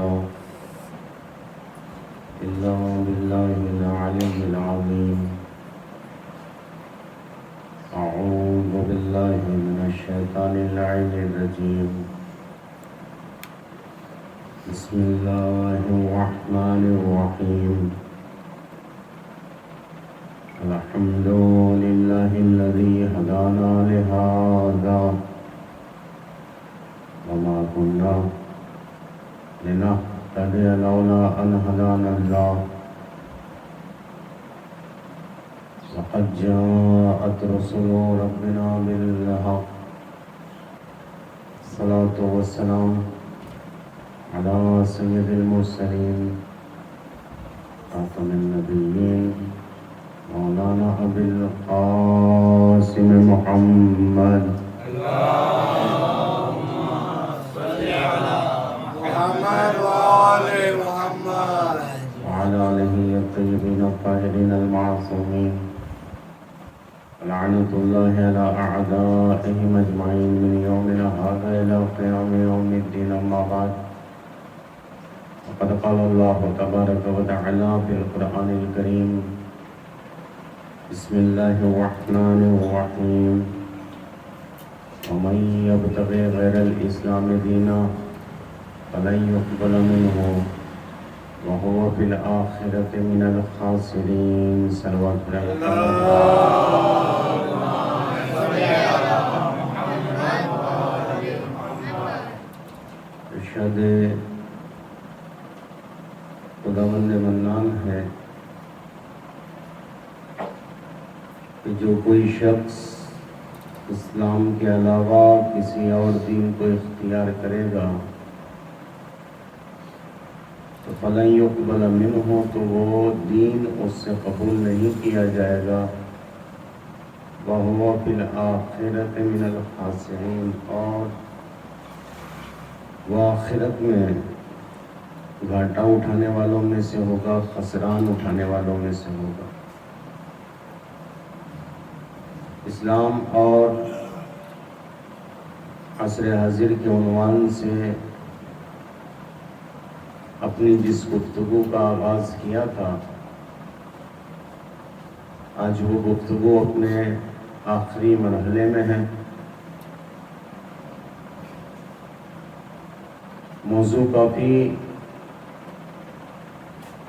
قوة إلا بالله العلي العظيم. أعوذ بالله من الشيطان اللعين الرجيم. بسم الله الرحمن الرحيم. الحمد لله الذي هدانا لهذا وما كنا لنهتدي لولا أن هدانا الله. لقد جاءت رسل ربنا بالحق. الصلاة والسلام على سيد المرسلين خاتم النبيين مولانا أبي القاسم محمد. اللهم صل على محمد وآل محمد وعلى آله الطيبين الطاهرين المعصومين. لعنة الله على أعدائهم أجمعين من يومنا هذا إلى قيام يوم الدين. أما بعد، وقد قال الله تبارك وتعالى في القرآن الكريم: بسم الله الرحمن الرحيم. ومن يبتغي غير الإسلام دينا فلن يقبل منه وهو في الآخرة من الخاسرين. صلوات اللهم صل على محمد وآل محمد. ارشاد خداوند منان ہے کہ جو کوئی شخص اسلام کے علاوہ کسی اور دین کو اختیار کرے گا تو فَلَن يُقْبَلَ مِنْهُ، تو وہ دین اس سے قبول نہیں کیا جائے گا. وَهُوَ فِي الْآخِرَةِ مِنَ الْخَاسِرِينَ، اور وہ آخرت میں گھاٹا اٹھانے والوں میں سے ہوگا، خسران اٹھانے والوں میں سے ہوگا. اسلام اور عصر حاضر کے عنوان سے اپنی جس گفتگو کا آغاز کیا تھا، آج وہ گفتگو اپنے آخری مرحلے میں ہے. موضوع کافی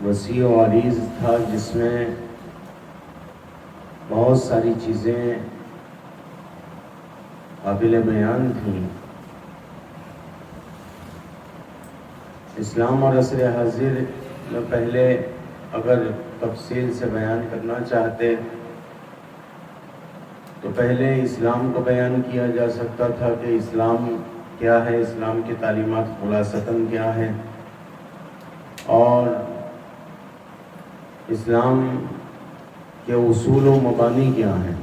وسیع و عریض تھا، جس میں بہت ساری چیزیں قابل بیان تھیں. اسلام اور عصر حاضر میں پہلے اگر تفصیل سے بیان کرنا چاہتے تو پہلے اسلام کو بیان کیا جا سکتا تھا کہ اسلام کیا ہے، اسلام کی تعلیمات خلاصتاً کیا ہے، اور اسلام کے اصول و مبانی کیا ہیں.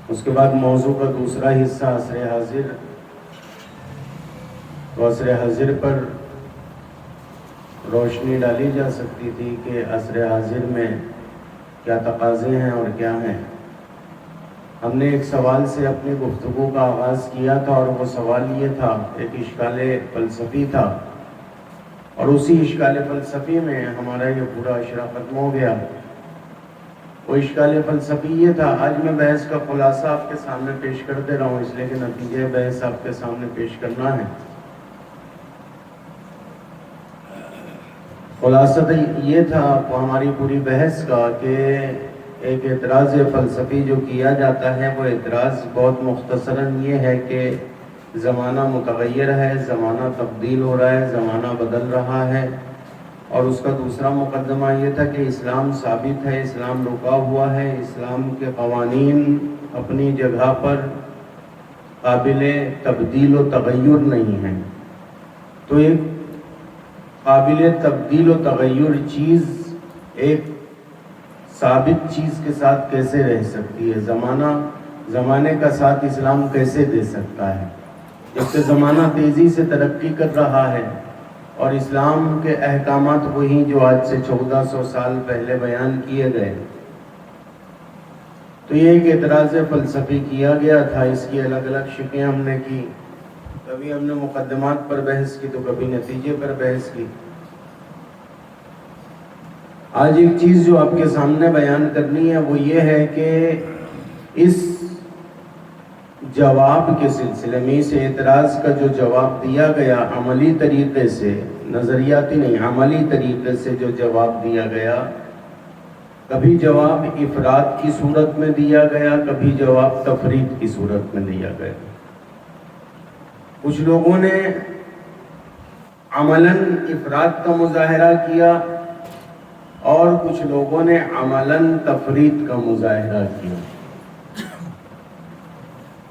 اس کے بعد موضوع کا دوسرا حصہ عصر حاضر، تو عصر حاضر پر روشنی ڈالی جا سکتی تھی کہ عصر حاضر میں کیا تقاضے ہیں اور کیا ہیں. ہم نے ایک سوال سے اپنی گفتگو کا آغاز کیا تھا، اور وہ سوال یہ تھا، ایک اشکال فلسفی تھا، اور اسی اشکال فلسفی میں ہمارا یہ پورا اشرا ختم ہو گیا. وہ اشکال فلسفی یہ تھا، آج میں بحث کا خلاصہ آپ کے سامنے پیش کر دے رہا ہوں، اس لیے کہ نتیجہ بحث آپ کے سامنے پیش کرنا ہے. خلاصہ یہ تھا ہماری پوری بحث کا کہ ایک اعتراض فلسفی جو کیا جاتا ہے، وہ اعتراض بہت مختصراً یہ ہے کہ زمانہ متغیر ہے، زمانہ تبدیل ہو رہا ہے، زمانہ بدل رہا ہے. اور اس کا دوسرا مقدمہ یہ تھا کہ اسلام ثابت ہے، اسلام رکا ہوا ہے، اسلام کے قوانین اپنی جگہ پر قابل تبدیل و تغیر نہیں ہیں. تو ایک قابل تبدیل و تغیر چیز ایک ثابت چیز کے ساتھ کیسے رہ سکتی ہے؟ زمانے کا ساتھ اسلام کیسے دے سکتا ہے؟ جبکہ زمانہ تیزی سے ترقی کر رہا ہے اور اسلام کے احکامات وہی جو آج سے 1400 سال پہلے بیان کیے گئے. تو یہ ایک اعتراض فلسفی کیا گیا تھا، اس کی الگ الگ شکلیں ہم نے کی. کبھی ہم نے مقدمات پر بحث کی تو کبھی نتیجے پر بحث کی. آج ایک چیز جو آپ کے سامنے بیان کرنی ہے وہ یہ ہے کہ اس جواب کے سلسلے میں، اس اعتراض کا جو جواب دیا گیا عملی طریقے سے، نظریاتی نہیں، عملی طریقے سے جو جواب دیا گیا، کبھی جواب افراد کی صورت میں دیا گیا، کبھی جواب تفرید کی صورت میں دیا گیا. کچھ لوگوں نے عملاً افراد کا مظاہرہ کیا اور کچھ لوگوں نے عملاً تفرید کا مظاہرہ کیا.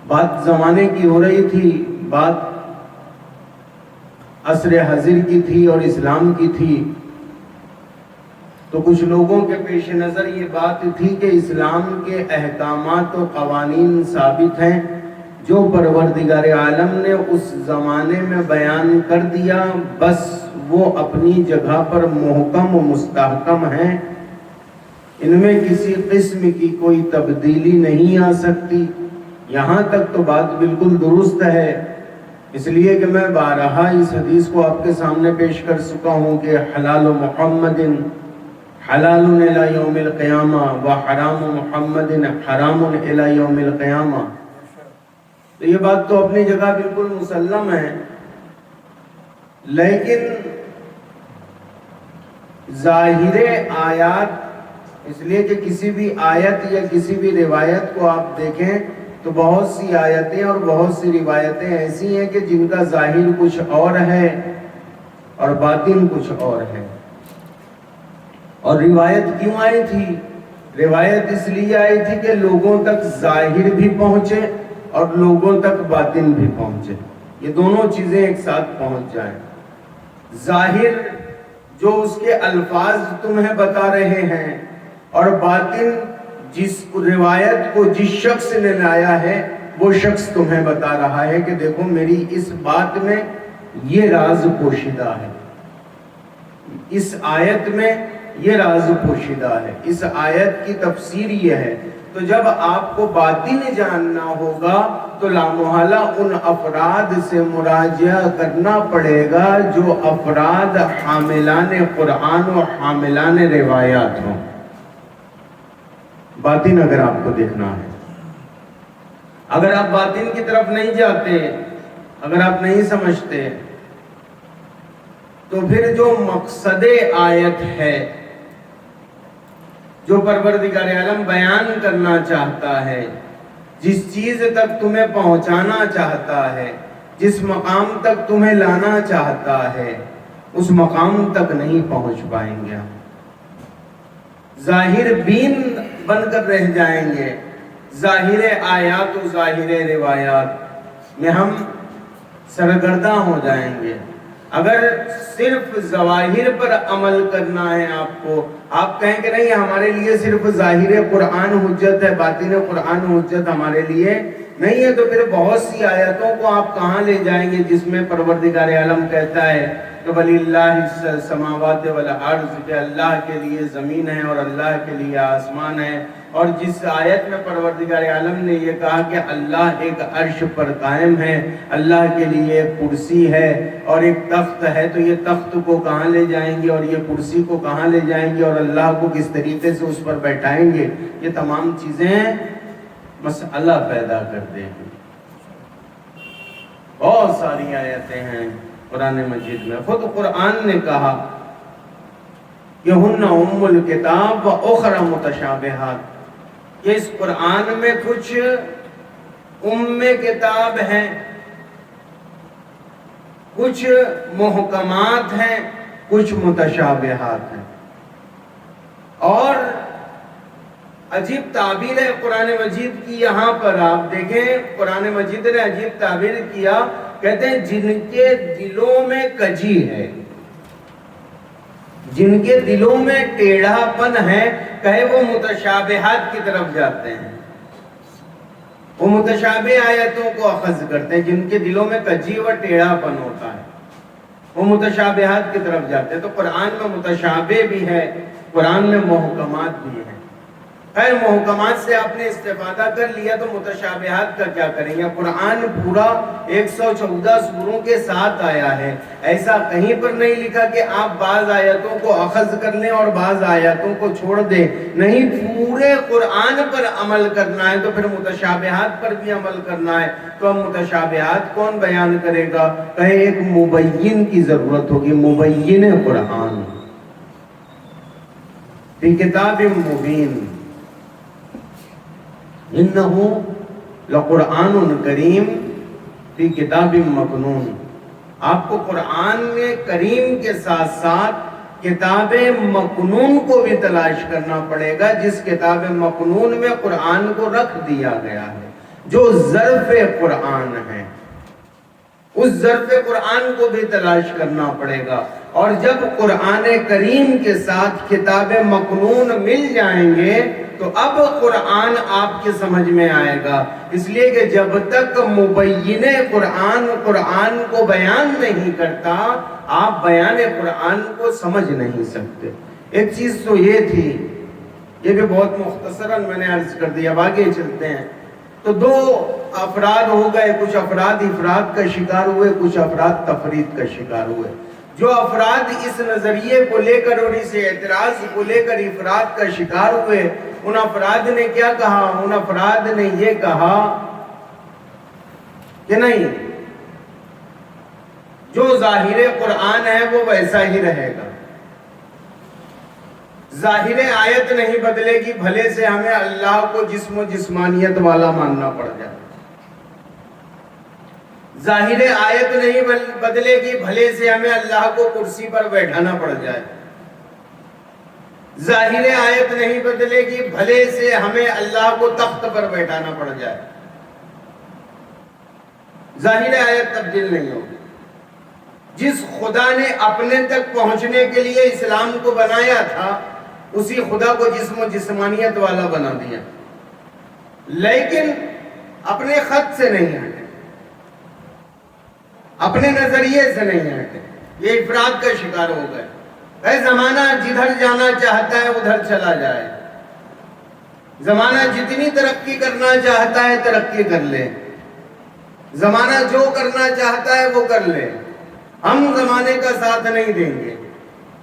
بات زمانے کی ہو رہی تھی، بات عصر حاضر کی تھی اور اسلام کی تھی، تو کچھ لوگوں کے پیش نظر یہ بات تھی کہ اسلام کے احکامات و قوانین ثابت ہیں، جو پروردگار عالم نے اس زمانے میں بیان کر دیا، بس وہ اپنی جگہ پر محکم و مستحکم ہیں، ان میں کسی قسم کی کوئی تبدیلی نہیں آ سکتی. یہاں تک تو بات بالکل درست ہے، اس لیے کہ میں بارہا اس حدیث کو آپ کے سامنے پیش کر چکا ہوں کہ حلال محمد حلال الی یوم القیامہ و حرام محمد حرام الی یوم القیامہ. تو یہ بات تو اپنی جگہ بالکل مسلم ہے، لیکن ظاہر آیات، اس لیے کہ کسی بھی آیت یا کسی بھی روایت کو آپ دیکھیں تو بہت سی آیتیں اور بہت سی روایتیں ایسی ہیں کہ جن کا ظاہر کچھ اور ہے اور باطن کچھ اور ہے. اور روایت کیوں آئی تھی؟ روایت اس لیے آئی تھی کہ لوگوں تک ظاہر بھی پہنچے اور لوگوں تک باطن بھی پہنچے، یہ دونوں چیزیں ایک ساتھ پہنچ جائیں. ظاہر جو اس کے الفاظ تمہیں بتا رہے ہیں، اور باطن جس روایت کو جس شخص نے لایا ہے وہ شخص تمہیں بتا رہا ہے کہ دیکھو میری اس بات میں یہ راز پوشیدہ ہے، اس آیت میں یہ راز پوشیدہ ہے، اس آیت کی تفسیر یہ ہے. تو جب آپ کو باطن جاننا ہوگا تو لامحالہ ان افراد سے مراجعہ کرنا پڑے گا جو افراد حاملان قرآن و حاملان روایات ہوں. باطن اگر آپ کو دیکھنا ہے، اگر آپ باطن کی طرف نہیں جاتے، اگر آپ نہیں سمجھتے، تو پھر جو مقصد آیت ہے، جو پروردگار عالم بیان کرنا چاہتا ہے، جس چیز تک تمہیں پہنچانا چاہتا ہے، جس مقام تک تمہیں لانا چاہتا ہے، اس مقام تک نہیں پہنچ پائیں گے. ظاہر بین بن کر رہ جائیں گے، ظاہر آیات و ظاہر روایات میں ہم سرگرداں ہو جائیں گے. اگر صرف ظواہر پر عمل کرنا ہے آپ کو، آپ کہیں کہ نہیں ہمارے لیے صرف ظاہر قرآن حجت ہے، باطن قرآن حجت ہمارے لیے نہیں ہے، تو پھر بہت سی آیتوں کو آپ کہاں لے جائیں گے جس میں پروردگار عالم کہتا ہے کہ وَلِلَّهِ السَّمَاوَاتُ وَالْأَرْضُ، کہ اللہ کے لیے زمین ہے اور اللہ کے لیے آسمان ہے. اور جس آیت میں پروردگار عالم نے یہ کہا کہ اللہ ایک عرش پر قائم ہے، اللہ کے لیے ایک کرسی ہے اور ایک تخت ہے، تو یہ تخت کو کہاں لے جائیں گے اور یہ کرسی کو کہاں لے جائیں گے اور اللہ کو کس طریقے سے اس پر بیٹھائیں گے؟ یہ تمام چیزیں مسئلہ پیدا کر دیں گے. بہت ساری آیتیں ہیں قرآن مجید میں، خود قرآن نے کہا کہ ہن ام الکتاب و اخر متشابہات، کہ اس قرآن میں کچھ ام کتاب ہیں، کچھ محکمات ہیں، کچھ متشابہات ہیں. اور عجیب تعبیر ہے قرآن مجید کی. یہاں پر آپ دیکھیں قرآن مجید نے عجیب تعبیر کیا، کہتے ہیں جن کے دلوں میں کجی ہے، جن کے دلوں میں ٹیڑھا پن ہے، کہے وہ متشابہات کی طرف جاتے ہیں، وہ متشابہ آیتوں کو اخذ کرتے ہیں. جن کے دلوں میں کجی و ٹیڑھا پن ہوتا ہے وہ متشابہات کی طرف جاتے ہیں. تو قرآن میں متشابہ بھی ہے، قرآن میں محکمات بھی ہیں. خیر محکمات سے آپ نے استفادہ کر لیا تو متشابہات کا کیا کریں گے؟ قرآن پورا 114 سوروں کے ساتھ آیا ہے. ایسا کہیں پر نہیں لکھا کہ آپ بعض آیتوں کو اخذ کر لیں اور بعض آیتوں کو چھوڑ دیں. نہیں، پورے قرآن پر عمل کرنا ہے تو پھر متشابہات پر بھی عمل کرنا ہے. تو اب متشابہات کون بیان کرے گا؟ کہیں ایک مبین کی ضرورت ہوگی، مبین قرآن فی کتاب مبین انہ لقرآن کریم فی کتاب مکنون. آپ کو قرآن میں کریم کے ساتھ ساتھ کتاب مکنون کو بھی تلاش کرنا پڑے گا، جس کتاب مکنون میں قرآن کو رکھ دیا گیا ہے، جو ظرف قرآن ہے. اس ظرف قرآن کو بھی تلاش کرنا پڑے گا. اور جب قرآن کریم کے ساتھ کتاب مکنون مل جائیں گے تو اب قرآن آپ کے سمجھ میں آئے گا. اس لیے کہ جب تک مبین قرآن کو بیان نہیں کرتا، آپ بیان قرآن کو سمجھ نہیں سکتے. ایک چیز تو یہ تھی، یہ بھی بہت مختصراً میں نے عرض کر دیا. اب آگے چلتے ہیں. تو دو افراد ہو گئے، کچھ افراد افراد کا شکار ہوئے، کچھ افراد تفرید کا شکار ہوئے. جو افراد اس نظریے کو لے کر اور اس اعتراض کو لے کر افراد کا شکار ہوئے، ان افراد نے کیا کہا؟ ان افراد نے یہ کہا کہ نہیں، جو ظاہر قرآن ہے وہ ویسا ہی رہے گا. ظاہر آیت نہیں بدلے گی، بھلے سے ہمیں اللہ کو جسم و جسمانیت والا ماننا پڑ جائے. ظاہر آیت نہیں بدلے گی، بھلے سے ہمیں اللہ کو کرسی پر بیٹھانا پڑ جائے. ظاہر آیت نہیں بدلے گی، بھلے سے ہمیں اللہ کو تخت پر بیٹھانا پڑ جائے. ظاہر آیت تبدیل نہیں ہوگی. جس خدا نے اپنے تک پہنچنے کے لیے اسلام کو بنایا تھا، اسی خدا کو جسم و جسمانیت والا بنا دیا، لیکن اپنے خط سے نہیں ہٹے، اپنے نظریے سے نہیں ہٹے. یہ افراد کا شکار ہو گئے. اے زمانہ جدھر جانا چاہتا ہے ادھر چلا جائے. زمانہ جتنی ترقی کرنا چاہتا ہے ترقی کر لے. زمانہ جو کرنا چاہتا ہے وہ کر لے. ہم زمانے کا ساتھ نہیں دیں گے.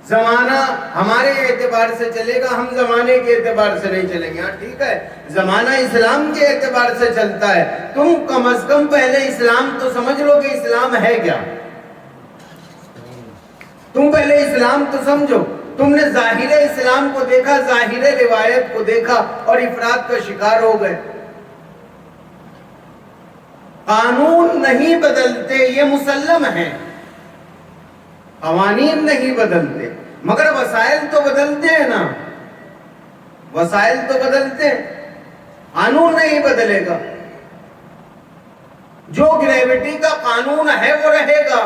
زمانہ ہمارے اعتبار سے چلے گا، ہم زمانے کے اعتبار سے نہیں چلیں گے. ہاں ٹھیک ہے، زمانہ اسلام کے اعتبار سے چلتا ہے. تم کم از کم پہلے اسلام تو سمجھ لو کہ اسلام ہے کیا. تم پہلے اسلام تو سمجھو. تم نے ظاہر اسلام کو دیکھا، ظاہر روایت کو دیکھا اور افراد کا شکار ہو گئے. قانون نہیں بدلتے، یہ مسلم ہے. قوانین نہیں بدلتے، مگر وسائل تو بدلتے ہیں نا. وسائل تو بدلتے ہیں، قانون نہیں بدلے گا. جو گریویٹی کا قانون ہے وہ رہے گا.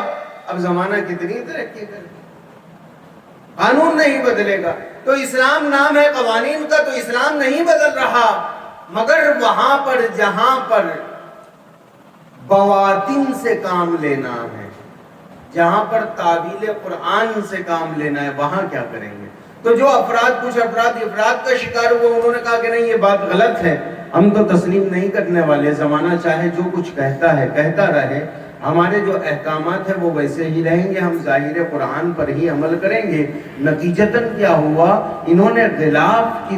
اب زمانہ کتنی ترقی کرے، قانون نہیں بدلے گا. تو اسلام نام ہے قوانین کا، تو اسلام نہیں بدل رہا، مگر وہاں پر جہاں پر بواطن سے کام لینا ہے، جہاں پر تعبیل قرآن سے کام لینا ہے، وہاں کیا کریں گے. تو جو افراد، کچھ افراد کا شکار ہوئے، انہوں نے کہا کہ نہیں، یہ بات غلط ہے، ہم تو تسلیم نہیں کرنے والے. زمانہ چاہے جو کچھ کہتا ہے کہتا رہے، ہمارے جو احکامات ہیں وہ ویسے ہی رہیں گے، ہم ظاہر قرآن پر ہی عمل کریں گے. نتیجتاً کیا ہوا؟ انہوں نے غلاف کی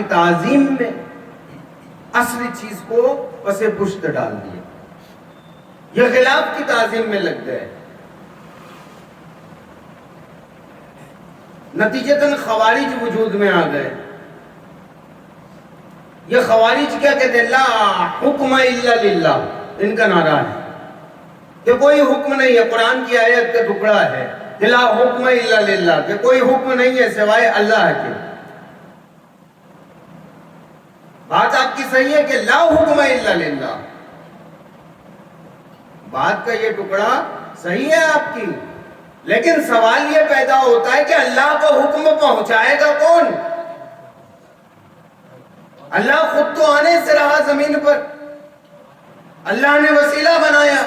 تعظیم میں اصلی چیز کو پس پشت ڈال دیا. یہ غلاف کی تعظیم میں لگ گئے. نتیجتاً خوارج وجود میں آ گئے. یہ خوارج کیا کہتے ہیں؟ لا حکم الا للہ. ان کا نعرہ ہے کہ کوئی حکم نہیں ہے، قرآن کی آیت کا ٹکڑا ہے کہ لا حکم الا للہ، کہ کوئی حکم نہیں ہے سوائے اللہ کے. بات آپ کی صحیح ہے کہ لا حکم الا للہ، بات کا یہ ٹکڑا صحیح ہے آپ کی، لیکن سوال یہ پیدا ہوتا ہے کہ اللہ کا حکم پہنچائے گا کون؟ اللہ خود تو آنے سے رہا زمین پر. اللہ نے وسیلہ بنایا،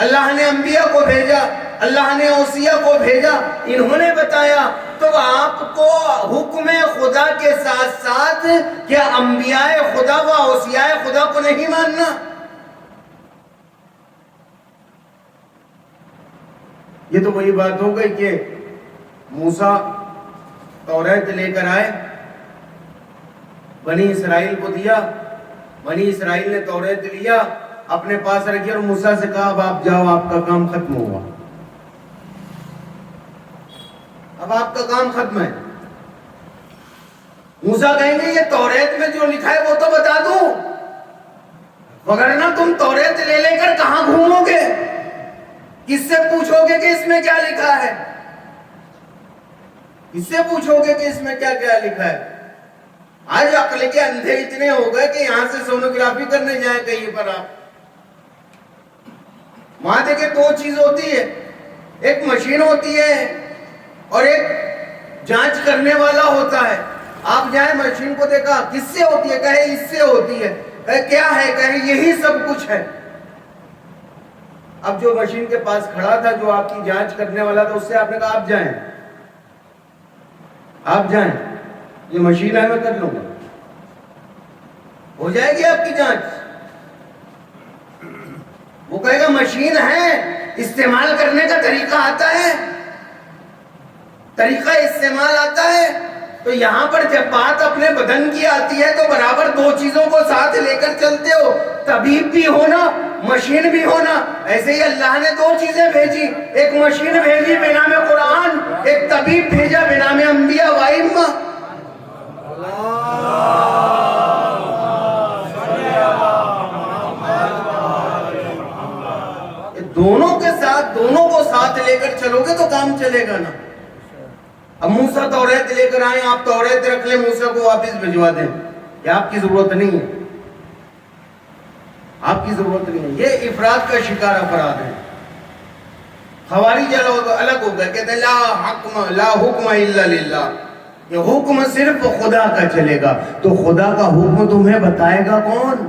اللہ نے انبیاء کو بھیجا، اللہ نے اوصیاء کو بھیجا، انہوں نے بتایا تو آپ کو حکم خدا کے ساتھ ساتھ کیا انبیاء خدا و اوصیاء خدا کو نہیں ماننا؟ یہ تو وہی بات ہو گئی کہ موسیٰ توریت لے کر آئے، بنی اسرائیل کو دیا، بنی اسرائیل نے توریت لیا، اپنے پاس رکھی اور موسیٰ سے کہا اب آپ جاؤ، آپ کا کام ختم ہوا، اب آپ کا کام ختم ہے۔ موسیٰ کہیں گے یہ توریت میں جو لکھا ہے وہ تو بتا دوں، وگرنہ تم توریت لے لے کر کہاں گھومو گے؟ کس سے پوچھو گے کہ اس میں کیا لکھا ہے؟ کس سے پوچھو گے کہ اس میں کیا کیا لکھا ہے؟ آج عقل کے اندھے اتنے ہو گئے کہ یہاں سے سونوگرافی کرنے جائیں کہیں پر آپ، وہاں دیکھیں دو چیز ہوتی ہے، ایک مشین ہوتی ہے اور ایک جانچ کرنے والا ہوتا ہے۔ آپ جائیں مشین کو دیکھا کس سے ہوتی ہے؟ کہے اس سے ہوتی ہے۔ کہے کیا ہے؟ کہے یہی سب کچھ ہے۔ اب جو مشین کے پاس کھڑا تھا، جو آپ کی جانچ کرنے والا تھا، اس سے آپ نے کہا آپ جائیں، آپ جائیں، یہ مشین ہے میں کر لوں گا، ہو جائے گی آپ کی جانچ۔ وہ کہے گا مشین ہے، استعمال کرنے کا طریقہ آتا ہے، طریقہ استعمال آتا ہے۔ تو یہاں پر جب بات اپنے بدن کی آتی ہے تو برابر دو چیزوں کو ساتھ لے کر چلتے ہو، طبیب بھی ہونا، مشین بھی ہونا۔ ایسے ہی اللہ نے دو چیزیں بھیجی، ایک مشین بھیجی بنام قرآن، ایک طبیب بھیجا بنام انبیاء و ائمہ۔ دونوں کے ساتھ، دونوں کو ساتھ لے کر چلو گے تو کام چلے گا نا۔ اب موسیٰ توریت لے کر آئیں، آپ توریت رکھ لیں، موسیٰ کو واپس بھجوا دیں کہ آپ کی ضرورت نہیں ہے، آپ کی ضرورت نہیں ہے۔ یہ افراد کا شکار افراد ہیں۔ خوارج الگ ہو گئے، کہتے ہیں لا حکم الا للہ، یہ حکم صرف خدا کا چلے گا۔ تو خدا کا حکم تمہیں بتائے گا کون؟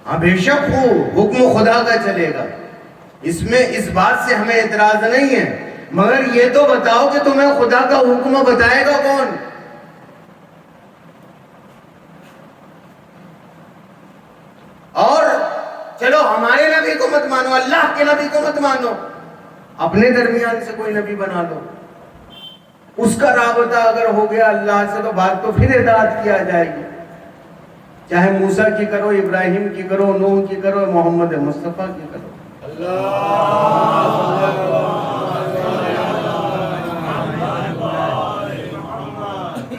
ہاں بے شک ہو، حکم خدا کا چلے گا، اس میں اس بات سے ہمیں اعتراض نہیں ہے، مگر یہ تو بتاؤ کہ تمہیں خدا کا حکم بتائے گا کون؟ اور چلو ہمارے نبی کو مت مانو، اللہ کے نبی کو مت مانو، اپنے درمیان سے کوئی نبی بنا لو، اس کا رابطہ اگر ہو گیا اللہ سے تو بات تو پھر اطاعت کیا جائے گی، چاہے موسیٰ کی کرو، ابراہیم کی کرو، نوح کی کرو، محمد مصطفیٰ کی کرو۔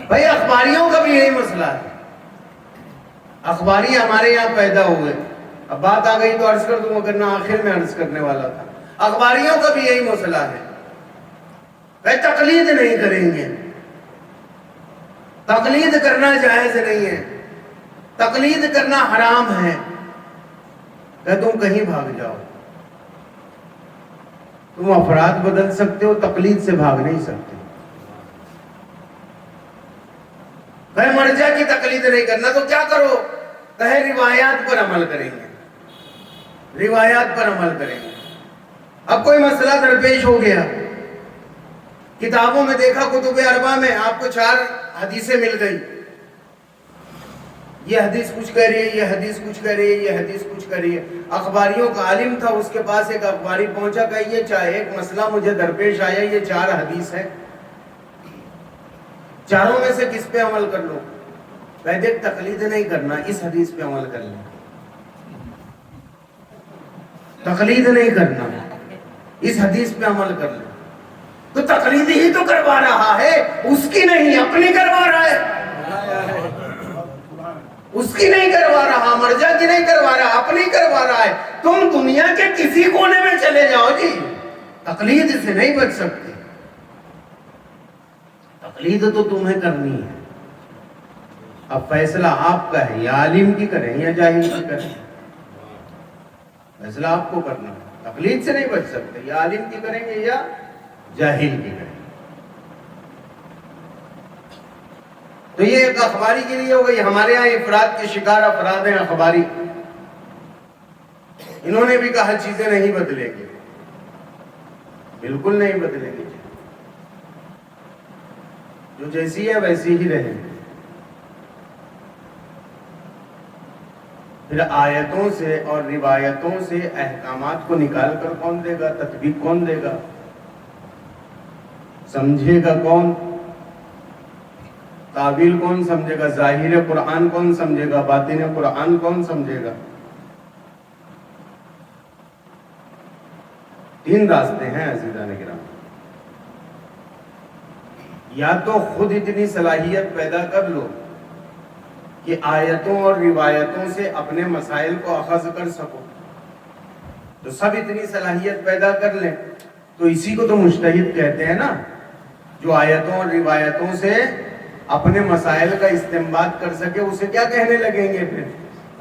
بھائی اخباریوں کا بھی یہی مسئلہ ہے، اخباری ہمارے یہاں پیدا ہوئے، اب بات آ گئی تو عرض کر دوں، کرنا آخر میں عرض کرنے والا تھا۔ اخباریوں کا بھی یہی مسئلہ ہے، بھائی تقلید نہیں کریں گے، تقلید کرنا جائز نہیں ہے، تقلید کرنا حرام ہے، کہ تم کہیں بھاگ جاؤ، تم افراد بدل سکتے ہو، تقلید سے بھاگ نہیں سکتے۔ کہے مرجع کی تقلید نہیں کرنا تو کیا کرو؟ کہے روایات پر عمل کریں گے، روایات پر عمل کریں گے۔ اب کوئی مسئلہ درپیش ہو گیا، کتابوں میں دیکھا، کتب اربعہ میں آپ کو 4 حدیثیں مل گئی، یہ حدیث کچھ کہہ رہی ہے، یہ حدیث کچھ کہہ رہی ہے، یہ حدیث کچھ کہہ رہی ہے۔ اخباریوں کا عالم تھا، اس کے پاس ایک اخباری پہنچا کہ یہ ایک مسئلہ مجھے درپیش آیا، یہ 4 حدیث ہے، چاروں میں سے کس پہ عمل کر لوں؟ پہلے تقلید نہیں کرنا، اس حدیث پہ عمل کر لیں، تقلید نہیں کرنا، اس حدیث پہ عمل کر لیں۔ تو تقلید ہی تو کروا رہا ہے، اس کی نہیں، اپنی کروا رہا ہے، اس کی نہیں کروا رہا، مرجع کی نہیں کروا رہا، اپنی کروا رہا ہے۔ تم دنیا کے کسی کونے میں چلے جاؤ جی، تقلید سے نہیں بچ سکتے، تقلید تو تمہیں کرنی ہے۔ اب فیصلہ آپ کا ہے، یا عالم کی کریں یا جاہل کی کریں، فیصلہ آپ کو کرنا ہے، تقلید سے نہیں بچ سکتے، یا عالم کی کریں گے یا جاہل کی کریں۔ تو یہ ایک اخباری کے لیے ہو گئی۔ ہمارے یہاں افراد کے شکار افراد ہیں اخباری، انہوں نے بھی کہا چیزیں نہیں بدلیں گی، بالکل نہیں بدلیں گی، جو جیسی ہے ویسی ہی رہے. پھر آیتوں سے اور روایتوں سے احکامات کو نکال کر کون دے گا؟ تطبیق کون دے گا؟ سمجھے گا کون؟ تعبیر کون سمجھے گا؟ ظاہر قرآن کون سمجھے گا؟ باطن قرآن کون سمجھے گا؟ 3 راستے ہیں عزیزان کرام. یا تو خود اتنی صلاحیت پیدا کر لو کہ آیتوں اور روایتوں سے اپنے مسائل کو اخذ کر سکو. تو سب اتنی صلاحیت پیدا کر لیں تو اسی کو تو مجتہد کہتے ہیں نا. جو آیتوں اور روایتوں سے اپنے مسائل کا استنباط کر سکے اسے کیا کہنے لگیں گے؟ پھر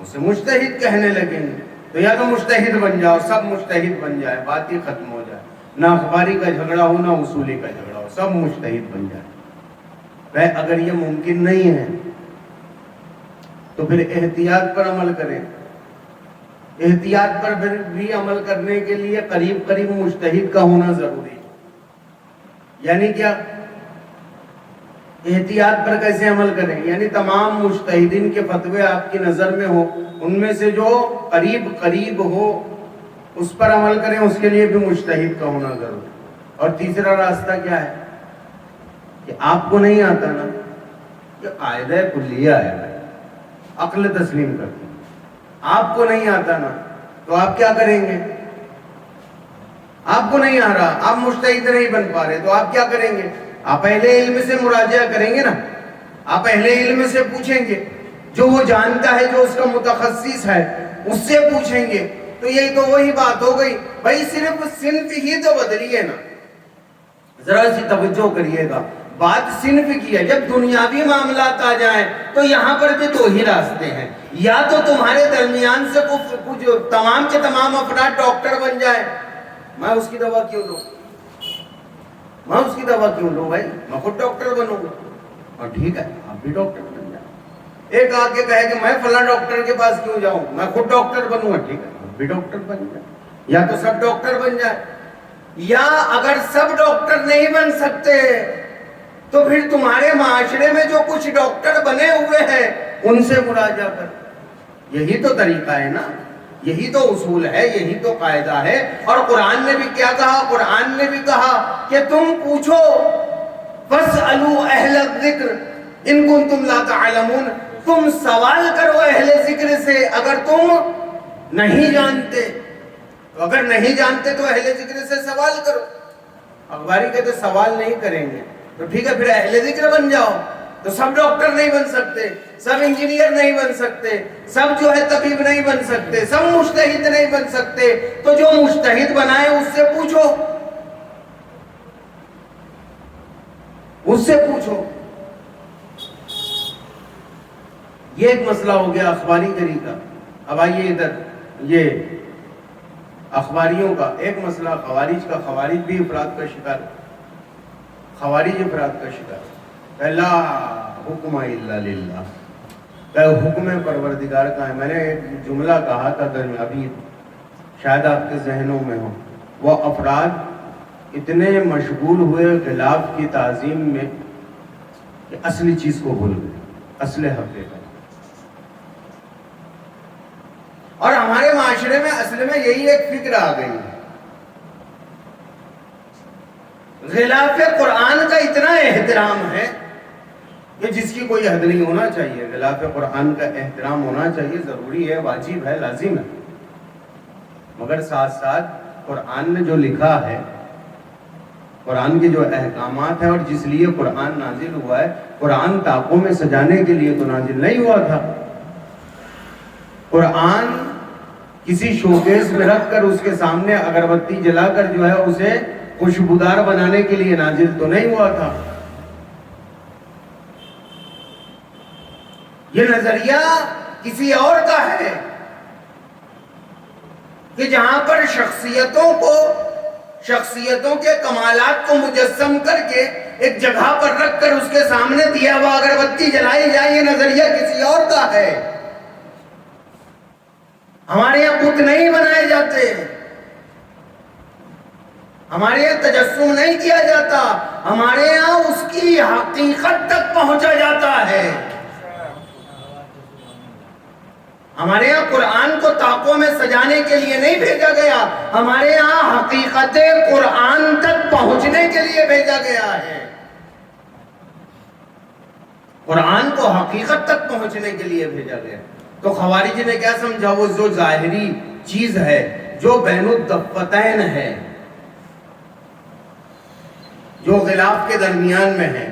اسے مجتہد کہنے لگیں گے. تو یا تو مجتہد بن جاؤ، سب مجتہد بن جائے، بات ہی ختم ہو جائے، نہ اخباری کا جھگڑا ہو نہ اصولی کا جھگڑا ہو، سب مجتہد بن جائے. اگر یہ ممکن نہیں ہے تو پھر احتیاط پر عمل کریں. احتیاط پر بھی عمل کرنے کے لیے قریب قریب مجتہد کا ہونا ضروری ہے. یعنی کیا؟ احتیاط پر کیسے عمل کریں؟ یعنی تمام مجتہدین کے فتوے آپ کی نظر میں ہو، ان میں سے جو قریب قریب ہو اس پر عمل کریں. اس کے لیے بھی مجتہد کا ہونا ضروری. اور تیسرا راستہ کیا ہے کہ آپ کو نہیں آتا نا، کہ قاعدہ کلیہ ہے، عقل تسلیم کرتی. آپ کو نہیں آتا نا تو آپ کیا کریں گے؟ آپ کو نہیں آ رہا، آپ مجتہد نہیں بن پا رہے تو آپ کیا کریں گے؟ آپ اہل علم سے مراجعہ کریں گے نا. آپ اہل علم سے پوچھیں گے، جو وہ جانتا ہے، جو اس کا متخصص ہے اس سے پوچھیں گے. تو یہی تو وہی بات ہو گئی بھائی، صرف صنف ہی تو بدلی ہے نا. ذرا سی توجہ کریے گا، بات صنف کی ہے. جب دنیاوی معاملات آ جائیں تو یہاں پر بھی 2 ہی راستے ہیں. یا تو تمہارے درمیان سے کچھ تمام کے تمام افراد ڈاکٹر بن جائیں. میں اس کی دوا کیوں لوں؟ میں اس کی دوا کیوں لوں بھائی؟ میں خود ڈاکٹر بنوں گا. اور ٹھیک ہے، آپ بھی ڈاکٹر بن جائیں. ایک آ کے کہے کہ میں فلاں ڈاکٹر کے پاس کیوں جاؤں، میں خود ڈاکٹر بنوں گا. ٹھیک ہے، آپ بھی ڈاکٹر بن جائیں. یا تو سب ڈاکٹر بن جائیں، یا اگر سب ڈاکٹر نہیں بن سکتے تو پھر تمہارے معاشرے میں جو کچھ ڈاکٹر بنے ہوئے ہیں ان سے مراجعہ کر. یہی تو طریقہ ہے نا، یہی تو اصول ہے، یہی تو قاعدہ ہے. اور قرآن نے بھی کیا کہا؟ قرآن نے بھی کہا کہ تم پوچھو، فاسألوا اہل الذکر ان کنتم لا تعلمون. تم سوال کرو اہل ذکر سے اگر تم نہیں جانتے. تو اگر نہیں جانتے تو اہل ذکر سے سوال کرو. اخباری کہتے سوال نہیں کریں گے تو ٹھیک ہے، پھر اہل ذکر بن جاؤ. تو سب ڈاکٹر نہیں بن سکتے، سب انجینئر نہیں بن سکتے، سب جو ہے طبیب نہیں بن سکتے، سب مجتہد نہیں بن سکتے. تو جو مجتہد بنائے اس سے پوچھو، اس سے پوچھو. یہ ایک مسئلہ ہو گیا اخباری گری کا. اب آئیے ادھر، یہ اخباریوں کا ایک مسئلہ خوارج کا. خوارج بھی افراد کا شکار، خوارج افراد کا شکار. پہلا حکم الا للہ، حکم پروردگار کا ہے. میں نے ایک جملہ کہا تھا ابھی، شاید آپ کے ذہنوں میں ہو. وہ افراد اتنے مشغول ہوئے غلاف کی تعظیم میں کہ اصلی چیز کو بھول گئے، اصل حقیقت. اور ہمارے معاشرے میں اصل میں یہی ایک فکر آ گئی ہے. غلاف قرآن کا اتنا احترام ہے کہ جس کی کوئی حد نہیں ہونا چاہیے. غلاف قرآن کا احترام ہونا چاہیے، ضروری ہے، واجب ہے، لازم ہے. مگر ساتھ ساتھ قرآن نے جو لکھا ہے، قرآن کے جو احکامات ہیں اور جس لیے قرآن نازل ہوا ہے، قرآن طاقوں میں سجانے کے لیے تو نازل نہیں ہوا تھا. قرآن کسی شوکیس میں رکھ کر اس کے سامنے اگربتی جلا کر جو ہے اسے خوشبودار بنانے کے لیے نازل تو نہیں ہوا تھا. یہ نظریہ کسی اور کا ہے کہ جہاں پر شخصیتوں کے کمالات کو مجسم کر کے ایک جگہ پر رکھ کر اس کے سامنے دیا ہوا اگربتی جلائی جائے. یہ نظریہ کسی اور کا ہے. ہمارے یہاں بت نہیں بنائے جاتے. ہمارے یہاں تجسم نہیں کیا جاتا، ہمارے یہاں اس کی حقیقت تک پہنچا جاتا ہے۔ ہمارے یہاں قرآن کو طاقوں میں سجانے کے لیے نہیں بھیجا گیا، ہمارے یہاں حقیقت قرآن تک پہنچنے کے لیے بھیجا گیا ہے۔ قرآن کو حقیقت تک پہنچنے کے لیے بھیجا گیا۔ تو خوارج نے کیا سمجھا؟ وہ جو ظاہری چیز ہے، جو بین الضفتین ہے، جو غلاف کے درمیان میں ہے،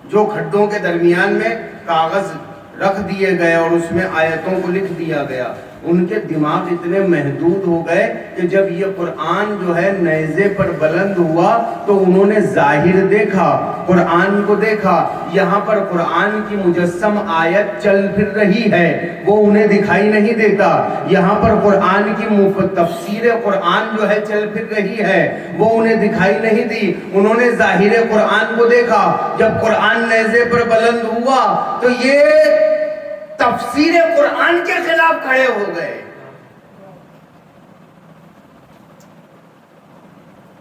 جو کھڈوں کے درمیان میں کاغذ رکھ دیے گئے اور اس میں آیتوں کو لکھ دیا گیا، ان کے دماغ اتنے محدود ہو گئے کہ جب یہ قرآن جو ہے نیزے پر بلند ہوا تو انہوں نے ظاہر دیکھا، قرآن کو دیکھا، یہاں پر قرآن کی مجسم آیت چل پھر رہی ہے، وہ انہیں دکھائی نہیں دیتا۔ یہاں پر قرآن کی تفسیر قرآن جو ہے چل پھر رہی ہے، وہ انہیں دکھائی نہیں دی۔ انہوں نے ظاہر قرآن کو دیکھا، جب قرآن نیزے پر بلند ہوا تو یہ تفسیر قرآن کے خلاف کھڑے ہو گئے۔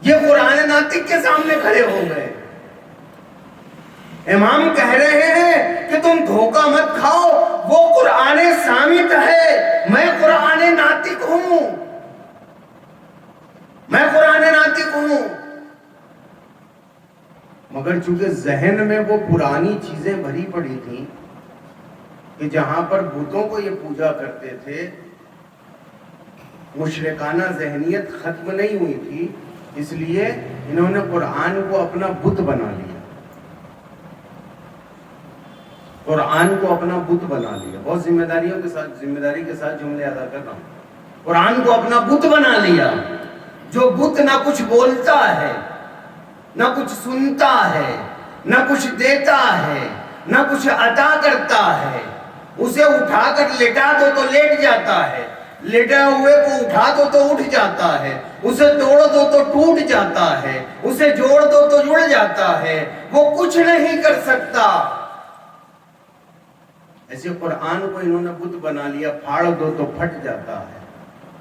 یہ قرآن ناطق کے سامنے کھڑے ہو گئے۔ امام کہہ رہے ہیں کہ تم دھوکہ مت کھاؤ، وہ قرآن صامت ہے، میں قرآن ناطق ہوں، میں قرآن ناطق ہوں۔ مگر چونکہ ذہن میں وہ پرانی چیزیں بھری پڑی تھیں کہ جہاں پر بتوں کو یہ پوجا کرتے تھے، مشرکانہ ذہنیت ختم نہیں ہوئی تھی، اس لیے انہوں نے قرآن کو اپنا بت بنا لیا، قرآن کو اپنا بت بنا لیا۔ بہت ذمہ داری کے ساتھ جملے ادا کر رہا ہوں۔ قرآن کو اپنا بت بنا لیا، جو بت نہ کچھ بولتا ہے، نہ کچھ سنتا ہے، نہ کچھ دیتا ہے، نہ کچھ عطا کرتا ہے۔ اسے اٹھا کر لٹا دو تو لیٹ جاتا ہے، لیٹا ہوئے کو اٹھا دو تو اٹھ جاتا ہے، اسے توڑ دو تو ٹوٹ جاتا ہے، اسے جوڑ دو تو جڑ جاتا ہے، وہ کچھ نہیں کر سکتا۔ ایسے قرآن کو انہوں نے بت بنا لیا، پھاڑ دو تو پھٹ جاتا ہے،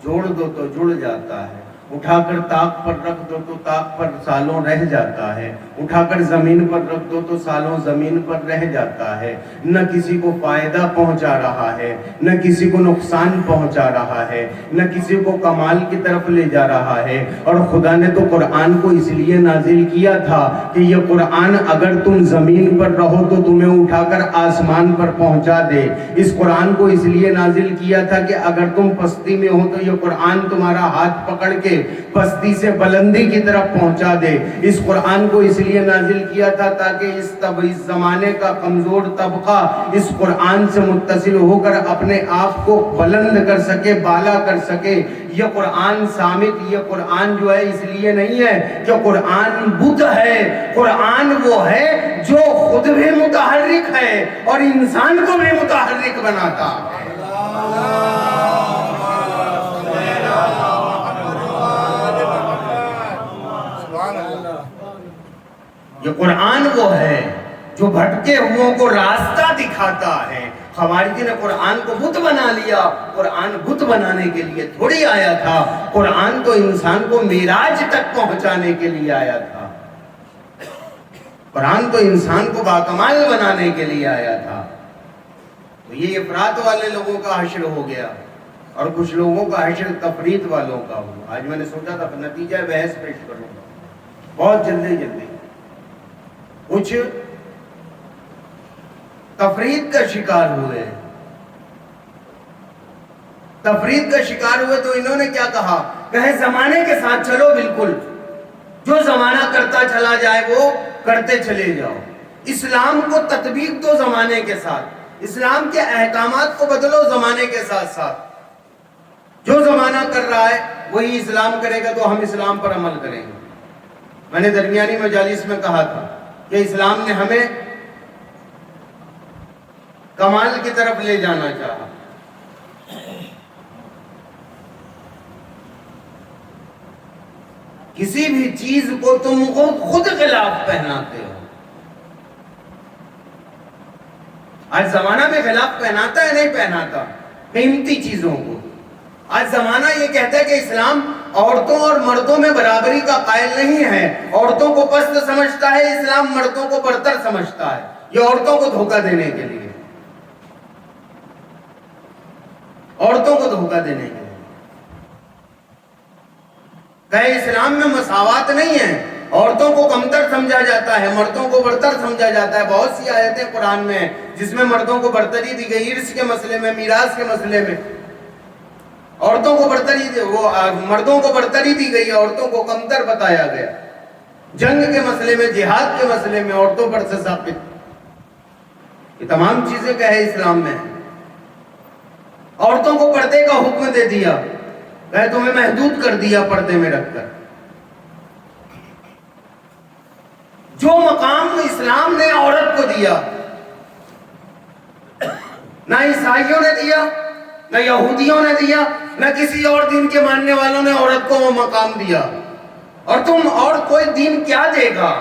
جوڑ دو تو جڑ جاتا ہے، اٹھا کر طاق پر رکھ دو تو طاق پر سالوں رہ جاتا ہے، اٹھا کر زمین پر رکھ دو تو سالوں زمین پر رہ جاتا ہے، نہ کسی کو فائدہ پہنچا رہا ہے، نہ کسی کو نقصان پہنچا رہا ہے، نہ کسی کو کمال کی طرف لے جا رہا ہے۔ اور خدا نے تو قرآن کو اس لیے نازل کیا تھا کہ یہ قرآن اگر تم زمین پر رہو تو تمہیں اٹھا کر آسمان پر پہنچا دے۔ اس قرآن کو اس لیے نازل کیا تھا کہ اگر تم پستی میں ہو تو یہ قرآن تمہارا ہاتھ پکڑ کے پستی سے بلندی کی طرف پہنچا دے۔ اس قرآن کو اس لیے نازل کیا تھا تاکہ اس زمانے کا کمزور طبقہ اس قرآن سے متصل ہو کر اپنے آپ کو بلند کر سکے، بالا کر سکے۔ یہ قرآن صامت، یہ قرآن جو ہے اس لیے نہیں ہے کہ قرآن بت ہے، قرآن وہ ہے جو خود بھی متحرک ہے اور انسان کو بھی متحرک بناتا ہے۔ یہ قرآن وہ ہے جو بھٹکے ہوئوں کو راستہ دکھاتا ہے۔ خوارج نے قرآن کو بت بنا لیا۔ قرآن بت بنانے کے لیے تھوڑی آیا تھا، قرآن تو انسان کو معراج تک پہنچانے کے لیے آیا تھا، قرآن تو انسان کو باکمال بنانے کے لیے آیا تھا۔ تو یہ افراط والے لوگوں کا حشر ہو گیا اور کچھ لوگوں کا حشر تفریط والوں کا ہوا۔ آج میں نے سوچا تھا نتیجہ بحث پیش کروں گا بہت جلدی۔ کچھ تفریط کا شکار ہوئے، تفریط کا شکار ہوئے تو انہوں نے کیا کہا؟ کہے زمانے کے ساتھ چلو، بالکل جو زمانہ کرتا چلا جائے وہ کرتے چلے جاؤ، اسلام کو تطبیق دو زمانے کے ساتھ، اسلام کے احکامات کو بدلو زمانے کے ساتھ ساتھ، جو زمانہ کر رہا ہے وہی اسلام کرے گا تو ہم اسلام پر عمل کریں گے۔ میں نے درمیانی مجالس میں کہا تھا کہ اسلام نے ہمیں کمال کی طرف لے جانا چاہا، کسی بھی چیز کو تم خود خلاف پہناتے ہو۔ آج زمانہ میں خلاف پہناتا ہے نہیں پہناتا؟ قیمتی چیزوں کو آج زمانہ یہ کہتا ہے کہ اسلام عورتوں اور مردوں میں برابری کا قائل نہیں ہے، عورتوں کو پست سمجھتا ہے، اسلام مردوں کو برتر سمجھتا ہے، یہ عورتوں کو دھوکہ دینے کے لیے، عورتوں کو دھوکہ دینے کے لیے کہ اسلام میں مساوات نہیں ہے، عورتوں کو کمتر سمجھا جاتا ہے، مردوں کو برتر سمجھا جاتا ہے۔ بہت سی آیتیں قرآن میں ہیں جس میں مردوں کو برتری دی گئی، ارث کے مسئلے میں، میراث کے مسئلے میں عورتوں کو برتری مردوں کو برتری دی گئی، عورتوں کو کمتر بتایا گیا۔ جنگ کے مسئلے میں، جہاد کے مسئلے میں عورتوں پر سے ثابت، یہ تمام چیزیں کیا ہے اسلام میں۔ عورتوں کو پردے کا حکم دے دیا، کہ تمہیں محدود کر دیا پردے میں رکھ کر۔ جو مقام اسلام نے عورت کو دیا، نہ عیسائیوں نے دیا، نہ یہودیوں نے دیا، نہ کسی اور دین کے ماننے والوں نے عورت کو وہ مقام دیا۔ اور تم اور کوئی دین کیا دے گا؟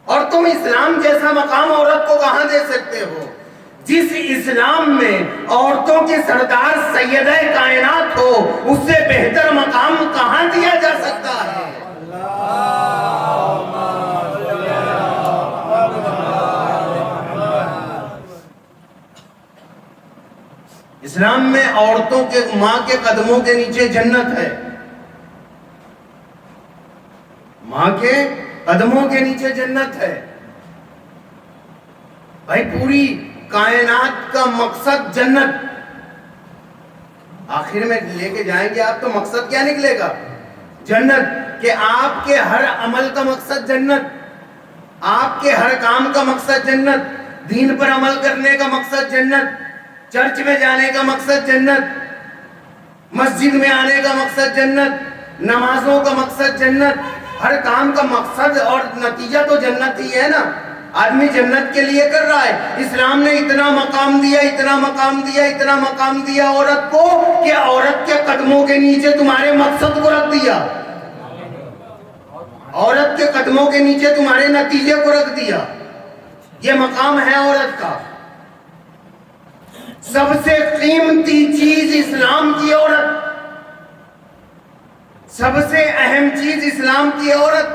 اور تم اسلام جیسا مقام عورت کو کہاں دے سکتے ہو؟ جس اسلام میں عورتوں کی سردار سیدہ کائنات ہو، اس سے بہتر مقام کہاں دیا جا سکتا ہے؟ اسلام میں عورتوں کے ماں کے قدموں کے نیچے جنت ہے، ماں کے قدموں کے نیچے جنت ہے۔ بھائی پوری کائنات کا مقصد جنت، آخر میں لے کے جائیں گے آپ تو مقصد کیا نکلے گا؟ جنت، کہ آپ کے ہر عمل کا مقصد جنت، آپ کے ہر کام کا مقصد جنت، دین پر عمل کرنے کا مقصد جنت، چرچ میں جانے کا مقصد جنت، مسجد میں آنے کا مقصد جنت، نمازوں کا مقصد جنت، ہر کام کا مقصد اور نتیجہ تو جنت ہی ہے نا۔ آدمی جنت کے لیے کر رہا ہے۔ اسلام نے اتنا مقام دیا، اتنا مقام دیا، اتنا مقام دیا عورت کو کہ عورت کے قدموں کے نیچے تمہارے مقصد کو رکھ دیا، عورت کے قدموں کے نیچے تمہارے نتیجے کو رکھ دیا۔ یہ مقام ہے عورت کا۔ سب سے قیمتی چیز اسلام کی عورت، سب سے اہم چیز اسلام کی عورت،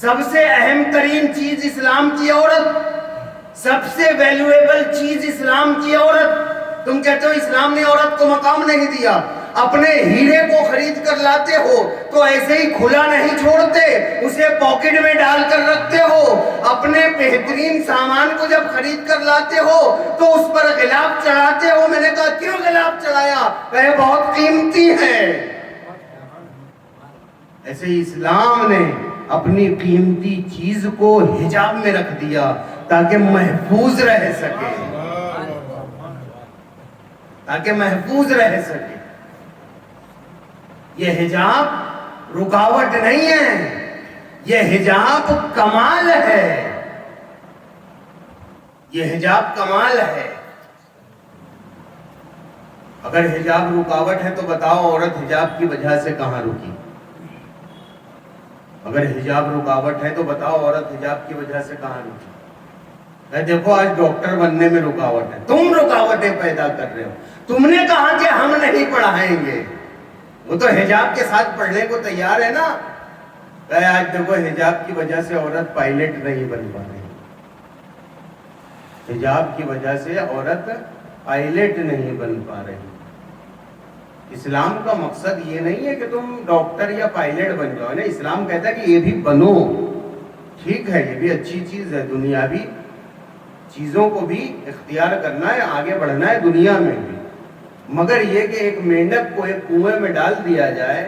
سب سے اہم ترین چیز اسلام کی عورت، سب سے ویلیویبل چیز اسلام کی عورت۔ تم کہتے ہو اسلام نے عورت کو مقام نہیں دیا، اپنے ہیرے کو خرید کر لاتے ہو تو ایسے ہی کھلا نہیں چھوڑتے، اسے پاکٹ میں ڈال کر رکھتے ہو۔ اپنے بہترین سامان کو جب خرید کر لاتے ہو تو اس پر غلاف چڑھاتے ہو۔ میں نے کہا کیوں غلاف چڑھایا؟ کہ بہت قیمتی ہے۔ ایسے ہی اسلام نے اپنی قیمتی چیز کو حجاب میں رکھ دیا تاکہ محفوظ رہ سکے، تاکہ محفوظ رہ سکے۔ یہ حجاب رکاوٹ نہیں ہے، یہ حجاب کمال ہے، یہ حجاب کمال ہے۔ اگر حجاب رکاوٹ ہے تو بتاؤ عورت حجاب کی وجہ سے کہاں رکی؟ اگر حجاب رکاوٹ ہے تو بتاؤ عورت حجاب کی وجہ سے کہاں رکی؟ دیکھو آج ڈاکٹر بننے میں رکاوٹ ہے، تم رکاوٹیں پیدا کر رہے ہو۔ تم نے کہا کہ ہم نہیں پڑھائیں گے، وہ تو حجاب کے ساتھ پڑھنے کو تیار ہے نا۔ آج دیکھو حجاب کی وجہ سے عورت پائلٹ نہیں بن پا رہی، حجاب کی وجہ سے عورت پائلٹ نہیں بن پا رہی۔ اسلام کا مقصد یہ نہیں ہے کہ تم ڈاکٹر یا پائلٹ بن جاؤ نا، اسلام کہتا ہے کہ یہ بھی بنو، ٹھیک ہے یہ بھی اچھی چیز ہے، دنیاوی چیزوں کو بھی اختیار کرنا ہے، آگے بڑھنا ہے دنیا میں بھی، مگر یہ کہ ایک مینڈک کو ایک کنویں میں ڈال دیا جائے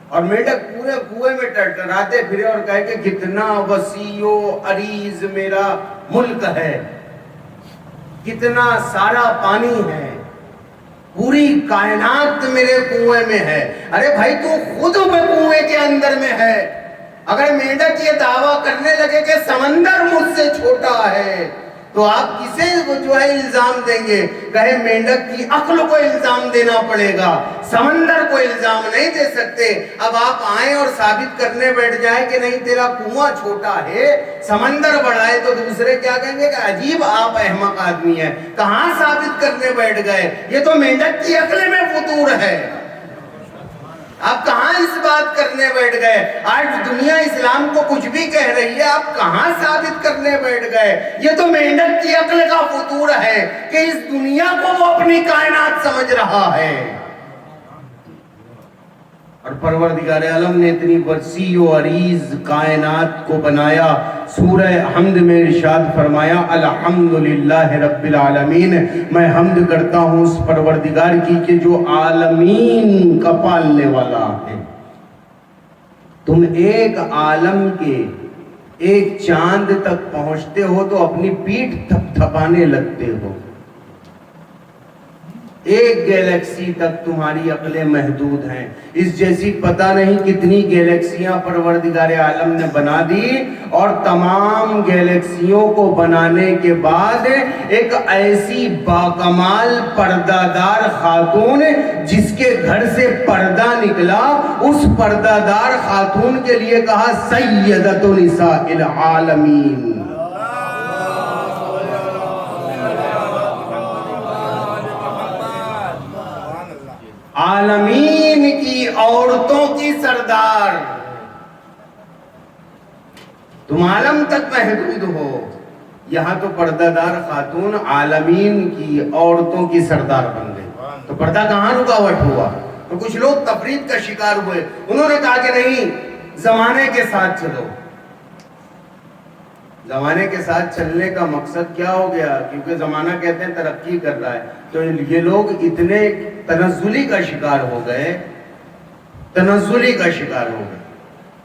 اور مینڈک پورے کنویں میں ٹرٹراتے پھرے اور کہے کہ کتنا وسیع و عریض میرا ملک ہے، کتنا سارا پانی ہے، پوری کائنات میرے کنویں میں ہے۔ ارے بھائی تو خود کنویں کے اندر میں ہے۔ اگر مینڈک یہ دعویٰ کرنے لگے کہ سمندر مجھ سے چھوٹا ہے تو آپ کسے جو ہے الزام دیں گے؟ کہے مینڈک کی عقل کو الزام دینا پڑے گا، سمندر کو الزام نہیں دے سکتے۔ اب آپ آئیں اور ثابت کرنے بیٹھ جائیں کہ نہیں تیرا کنواں چھوٹا ہے، سمندر بڑا ہے، تو دوسرے کیا کہیں گے کہ عجیب آپ احمق آدمی ہیں، کہاں ثابت کرنے بیٹھ گئے؟ یہ تو مینڈک کی عقل میں فطور ہے، آپ کہاں اس بات کرنے بیٹھ گئے؟ آج دنیا اسلام کو کچھ بھی کہہ رہی ہے، آپ کہاں ثابت کرنے بیٹھ گئے؟ یہ تو مینڈک کی عقل کا فطور ہے کہ اس دنیا کو وہ اپنی کائنات سمجھ رہا ہے۔ اور پروردگار عالم نے اتنی وسیع و عریض کائنات کو بنایا، سورہ حمد میں ارشاد فرمایا الحمدللہ رب العالمین، میں حمد کرتا ہوں اس پروردگار کی کہ جو عالمین کا پالنے والا ہے۔ تم ایک عالم کے ایک چاند تک پہنچتے ہو تو اپنی پیٹھ تھپ تھپانے لگتے ہو، ایک گیلیکسی تک تمہاری عقلیں محدود ہیں، اس جیسی پتہ نہیں کتنی گیلیکسیاں پروردگار عالم نے بنا دی، اور تمام گیلیکسیوں کو بنانے کے بعد ایک ایسی باکمال پردہ دار خاتون جس کے گھر سے پردہ نکلا، اس پردہ دار خاتون کے لیے کہا سیدۃ نساء العالمین۔ عالمین کی عورتوں کی سردار، تم عالم تک محدود ہو، یہاں تو پردہ دار خاتون عالمین کی عورتوں کی سردار بن گئی، تو پردہ کہاں رکاوٹ ہوا؟ تو کچھ لوگ تفرید کا شکار ہوئے، انہوں نے کہا کہ نہیں زمانے کے ساتھ چلو۔ زمانے کے ساتھ چلنے کا مقصد کیا ہو گیا؟ کیونکہ زمانہ کہتے ہیں ترقی کر رہا ہے، تو یہ لوگ اتنے تنزلی کا شکار ہو گئے، تنزلی کا شکار ہو گئے،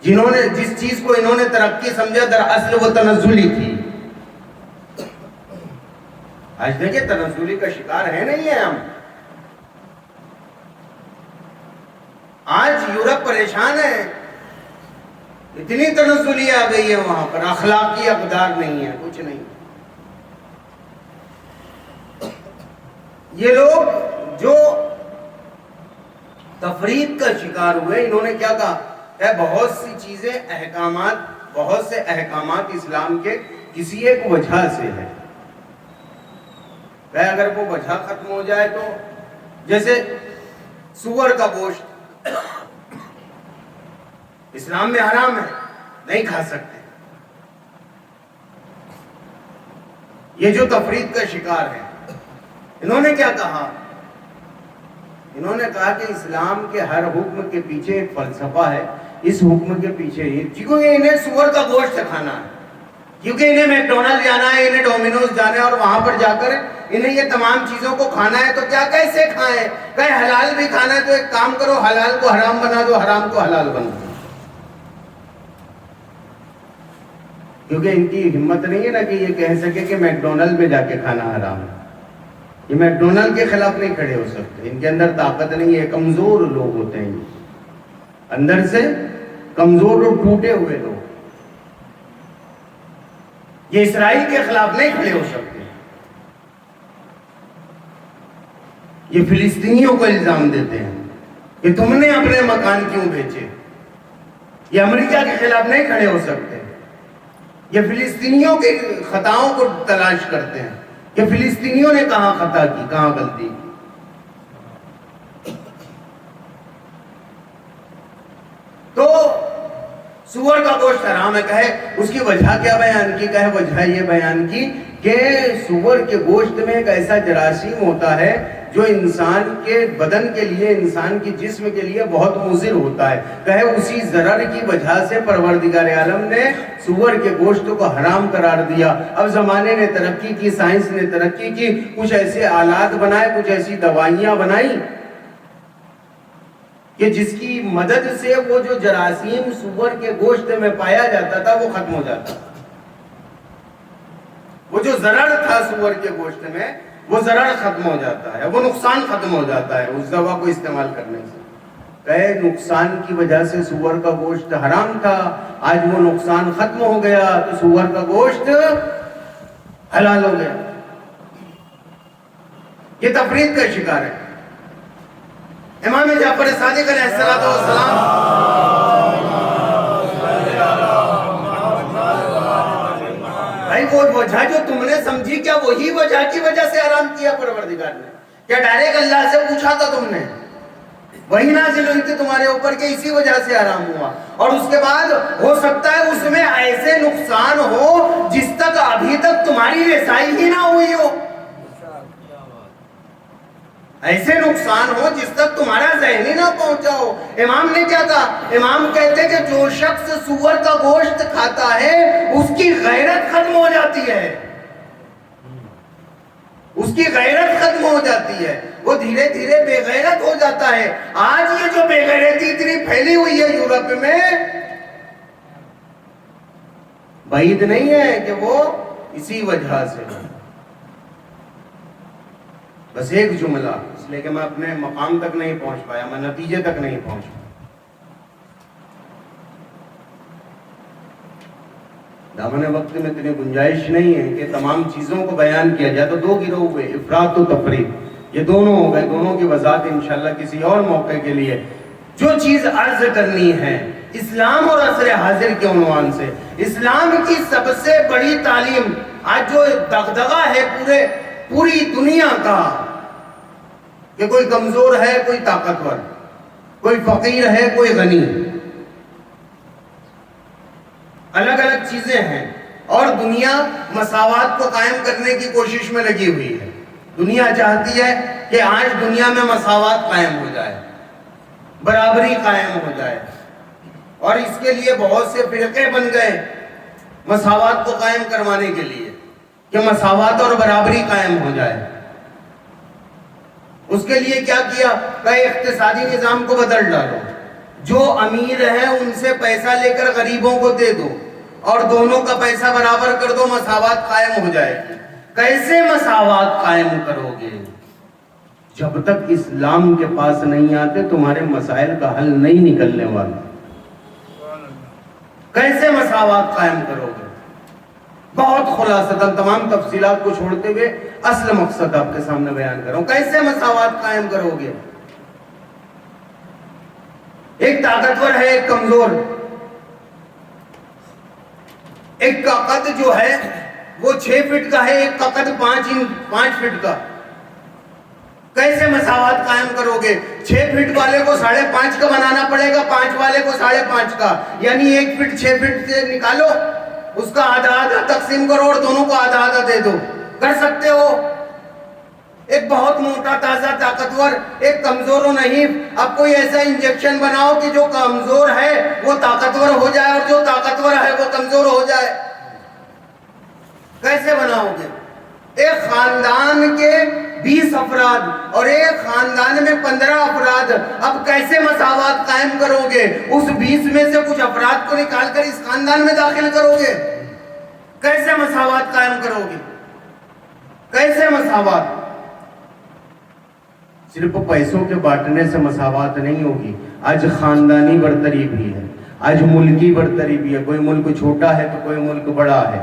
جنہوں نے جس چیز کو انہوں نے ترقی سمجھا دراصل وہ تنزلی تھی۔ آج دیکھیں تنزلی کا شکار ہے نہیں ہے ہم، آج یورپ پریشان ہے، اتنی تنزلی آ گئی ہے وہاں پر، اخلاقی اقدار نہیں ہے، کچھ نہیں۔ یہ لوگ جو تفرید کا شکار ہوئے، انہوں نے کیا کہا کہ بہت سی چیزیں بہت سے احکامات اسلام کے کسی ایک وجہ سے ہے، کہ اگر وہ وجہ ختم ہو جائے تو، جیسے سور کا گوشت اسلام میں حرام ہے، نہیں کھا سکتے۔ یہ جو تفرید کا شکار ہے، انہوں نے کیا کہا؟ انہوں نے کہا کہ اسلام کے ہر حکم کے پیچھے ایک فلسفہ ہے، اس حکم کے پیچھے کیونکہ انہیں سور کا گوشت کھانا ہے، کیونکہ انہیں میکڈونلڈ جانا ہے، انہیں ڈومینوز جانا ہے، اور وہاں پر جا کر انہیں یہ تمام چیزوں کو کھانا ہے، تو کیا کیسے کھائیں؟ کہ حلال بھی کھانا ہے تو ایک کام کرو، حلال کو حرام بنا دو، حرام کو حلال بنا دو۔ کیونکہ ان کی ہمت نہیں ہے نا کہ یہ کہہ سکے کہ میکڈونلڈ میں جا کے کھانا حرام ہے، یہ میکڈونلڈ کے خلاف نہیں کھڑے ہو سکتے، ان کے اندر طاقت نہیں ہے، کمزور لوگ ہوتے ہیں، اندر سے کمزور اور ٹوٹے ہوئے لوگ، یہ اسرائیل کے خلاف نہیں کھڑے ہو سکتے، یہ فلسطینیوں کو الزام دیتے ہیں کہ تم نے اپنے مکان کیوں بیچے، یہ امریکہ کے خلاف نہیں کھڑے ہو سکتے، یہ فلسطینیوں کے خطاؤں کو تلاش کرتے ہیں کہ فلسطینیوں نے کہاں خطا کی، کہاں غلطی کی۔ تو سور کا گوشت حرام ہے، کہے اس کی وجہ کیا بیان کی؟ کہے وجہ یہ بیان کی کہ سور کے گوشت میں ایک ایسا جراثیم ہوتا ہے جو انسان کے بدن کے لیے، انسان کی جسم کے لیے بہت مضر ہوتا ہے، کہے اسی ضرر کی وجہ سے پروردگار عالم نے سور کے گوشت کو حرام قرار دیا۔ اب زمانے نے ترقی کی، سائنس نے ترقی کی، کچھ ایسے آلات بنائے، کچھ ایسی دوائیاں بنائی کہ جس کی مدد سے وہ جو جراثیم سور کے گوشت میں پایا جاتا تھا وہ ختم ہو جاتا، وہ جو ضرر تھا سور کے گوشت میں وہ ضرر ختم ہو جاتا ہے، وہ نقصان ختم ہو جاتا ہے اس دوا کو استعمال کرنے سے۔ کہے نقصان کی وجہ سے سور کا گوشت حرام تھا، آج وہ نقصان ختم ہو گیا تو سور کا گوشت حلال ہو گیا. یہ تفرید کا شکار ہے. امام جعفر صادق علیہ السلام بھائی وہ وجہ جو تم نے سمجھی کیا وہی وجہ کی وجہ سے حرام کیا پروردگار نے؟ کیا ڈائریکٹ اللہ سے پوچھا تھا تم نے؟ وہی نازل ہوئی تھی تمہارے اوپر کہ اسی وجہ سے حرام ہوا. اور اس کے بعد ہو سکتا ہے اس میں ایسے نقصان ہو جس تک ابھی تک تمہاری رسائی ہی نہ ہوئی ہو. ایسے نقصان ہو جس تک تمہارا ذہن ہی نہ پہنچا ہو. امام نے کیا کہا؟ امام کہتے کہ جو شخص سور کا گوشت کھاتا ہے اس کی غیرت ختم ہو جاتی ہے. اس کی غیرت ختم ہو جاتی ہے. وہ دھیرے دھیرے بے غیرت ہو جاتا ہے. آج یہ جو بے غیرتی اتنی پھیلی ہوئی ہے یورپ میں، بعید نہیں ہے کہ وہ اسی وجہ سے. بس ایک جملہ، اس لیے کہ میں اپنے مقام تک نہیں پہنچ پایا، میں نتیجے تک نہیں پہنچ پایا. دامن وقت میں اتنی گنجائش نہیں ہے کہ تمام چیزوں کو بیان کیا جائے. تو دو گروہ ہوئے، افراط و تفریط، یہ دونوں ہو گئے. دونوں کی وضاحت انشاءاللہ کسی اور موقع کے لیے. جو چیز عرض کرنی ہے اسلام اور عصر حاضر کے عنوان سے، اسلام کی سب سے بڑی تعلیم آج جو دغدغہ ہے پوری دنیا کا کہ کوئی کمزور ہے، کوئی طاقتور، کوئی فقیر ہے، کوئی غنی، الگ الگ چیزیں ہیں. اور دنیا مساوات کو قائم کرنے کی کوشش میں لگی ہوئی ہے. دنیا چاہتی ہے کہ آج دنیا میں مساوات قائم ہو جائے، برابری قائم ہو جائے. اور اس کے لیے بہت سے فرقے بن گئے مساوات کو قائم کروانے کے لیے کہ مساوات اور برابری قائم ہو جائے. اس کے لیے کیا کیا کہ اقتصادی نظام کو بدل ڈالو. جو امیر ہیں ان سے پیسہ لے کر غریبوں کو دے دو اور دونوں کا پیسہ برابر کر دو، مساوات قائم ہو جائے گی. کیسے مساوات قائم کرو گے؟ جب تک اسلام کے پاس نہیں آتے تمہارے مسائل کا حل نہیں نکلنے والا. کیسے مساوات قائم کرو گے؟ بہت خلاصتاً تمام تفصیلات کو چھوڑتے ہوئے اصل مقصد آپ کے سامنے بیان کر رہا ہوں. کیسے مساوات قائم کرو گے؟ ایک طاقتور ہے، ایک کمزور. ایک کا قد جو ہے وہ 6 فٹ کا ہے، ایک کا قد 5 فٹ کا. کیسے مساوات قائم کرو گے؟ 6 فٹ والے کو 5.5 کا بنانا پڑے گا، 5 والے کو 5.5 کا. یعنی 1 فٹ 6 فٹ سے نکالو، اس کا آدھا آدھا تقسیم کرو اور دونوں کو آدھا آدھا دے دو. کر سکتے ہو؟ ایک بہت موٹا تازہ طاقتور، ایک کمزور و نہیں. اب کوئی ایسا انجیکشن بناؤ کہ جو کمزور ہے وہ طاقتور ہو جائے اور جو طاقتور ہے وہ کمزور ہو جائے. کیسے بناؤ گے؟ ایک خاندان کے 20 افراد اور ایک خاندان میں 15 افراد. اب کیسے مساوات قائم کرو گے؟ اس 20 میں سے کچھ افراد کو نکال کر اس خاندان میں داخل کرو گے. کیسے مساوات قائم کرو گے؟ کیسے مساوات؟ صرف پیسوں کے بانٹنے سے مساوات نہیں ہوگی. آج خاندانی برتری بھی ہے، آج ملکی برتری بھی ہے. کوئی ملک چھوٹا ہے تو کوئی ملک بڑا ہے.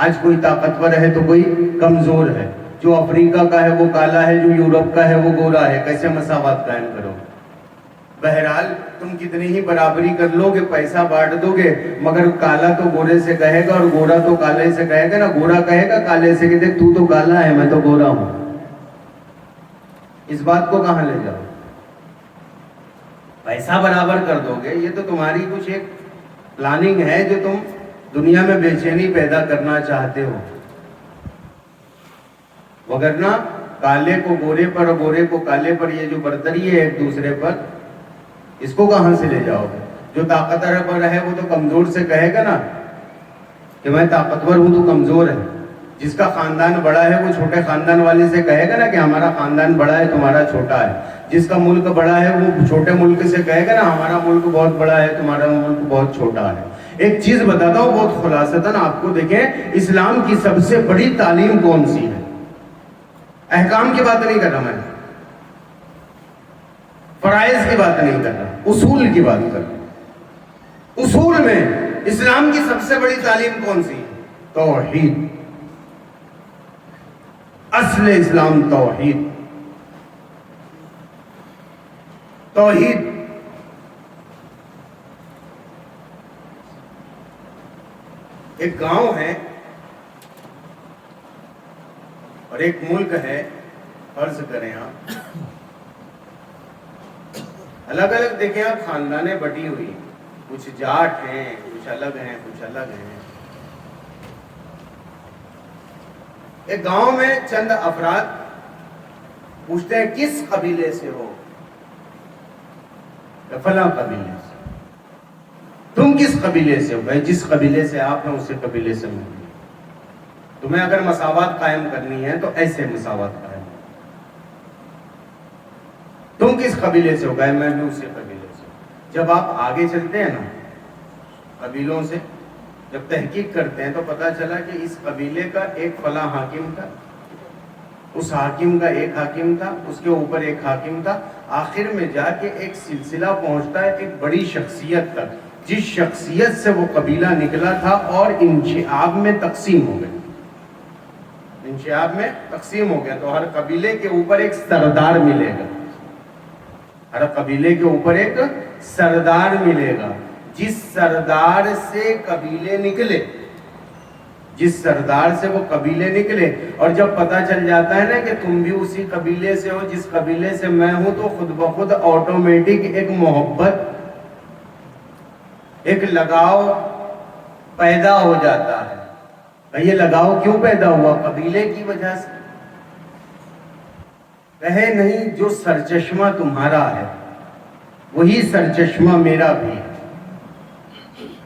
آج کوئی طاقتور ہے تو کوئی کمزور ہے. جو افریقہ کا ہے وہ کالا ہے، جو یورپ کا ہے وہ گورا ہے. کیسے مساوات قائم کرو؟ بہرحال تم کتنی ہی برابری کر لو گے، پیسہ بانٹ دو گے، مگر کالا تو گورے سے کہے گا اور گورا تو کالے سے کہے گا نا. گورا کہے گا کالے سے کہ دیکھ تو تو کالا ہے، میں تو گورا ہوں. اس بات کو کہاں لے جاؤ؟ پیسہ برابر کر دو گے. یہ تو تمہاری کچھ ایک پلاننگ ہے جو تم دنیا میں بے چینی پیدا کرنا چاہتے ہو. وگرنہ کالے کو گورے پر اور گورے کو کالے پر یہ جو برتری ہے ایک دوسرے پر، اس کو کہاں سے لے جاؤ گے؟ جو طاقتور پر ہے وہ تو کمزور سے کہے گا نا کہ میں طاقتور ہوں تو کمزور ہے. جس کا خاندان بڑا ہے وہ چھوٹے خاندان والے سے کہے گا نا کہ ہمارا خاندان بڑا ہے تمہارا چھوٹا ہے. جس کا ملک بڑا ہے وہ چھوٹے ملک سے کہے گا نا ہمارا ملک بہت بڑا ہے تمہارا ملک بہت چھوٹا ہے. ایک چیز بتاتا ہوں بہت خلاصتاً آپ کو. دیکھیں اسلام کی سب سے بڑی تعلیم کون سی ہے؟ احکام کی بات نہیں کر رہا میں، فرائض کی بات نہیں کر رہا، اصول کی بات کر رہا. اصول میں اسلام کی سب سے بڑی تعلیم کون سی ہے؟ توحید. اصل اسلام توحید. توحید. ایک گاؤں ہے اور ایک ملک ہے. فرض کریں آپ الگ الگ دیکھیں آپ خاندانیں بٹی ہوئی, کچھ جاٹ ہیں, کچھ الگ ہیں, کچھ الگ ہیں. ایک گاؤں میں چند افراد پوچھتے ہیں کس قبیلے سے ہو؟ فلاں قبیلے سے. تم کس قبیلے سے ہو؟ بھائی جس قبیلے سے آپ ہیں اسی قبیلے سے میں. تمہیں اگر مساوات قائم کرنی ہے تو ایسے مساوات قائم. تم کس قبیلے سے ہو؟ گئے میں بھی اسی قبیلے سے. جب آپ آگے چلتے ہیں نا قبیلوں سے, جب تحقیق کرتے ہیں تو پتا چلا کہ اس قبیلے کا ایک فلاں حاکم تھا, اس حاکم کا ایک حاکم تھا, اس کے اوپر ایک حاکم تھا. آخر میں جا کے ایک سلسلہ پہنچتا ہے ایک بڑی شخصیت تک, جس شخصیت سے وہ قبیلہ نکلا تھا اور انشعاب میں تقسیم ہو گیا. انشعاب میں تقسیم ہو گیا تو ہر قبیلے کے اوپر ایک سردار ملے گا. ہر قبیلے کے اوپر ایک سردار ملے گا. جس سردار سے قبیلے نکلے, جس سردار سے وہ قبیلے نکلے, اور جب پتہ چل جاتا ہے نا کہ تم بھی اسی قبیلے سے ہو جس قبیلے سے میں ہوں, تو خود بخود آٹومیٹک ایک محبت, ایک لگاؤ پیدا ہو جاتا ہے. یہ لگاؤ کیوں پیدا ہوا؟ قبیلے کی وجہ سے. کہے نہیں جو سرچشمہ تمہارا ہے وہی سرچشمہ میرا بھی ہے,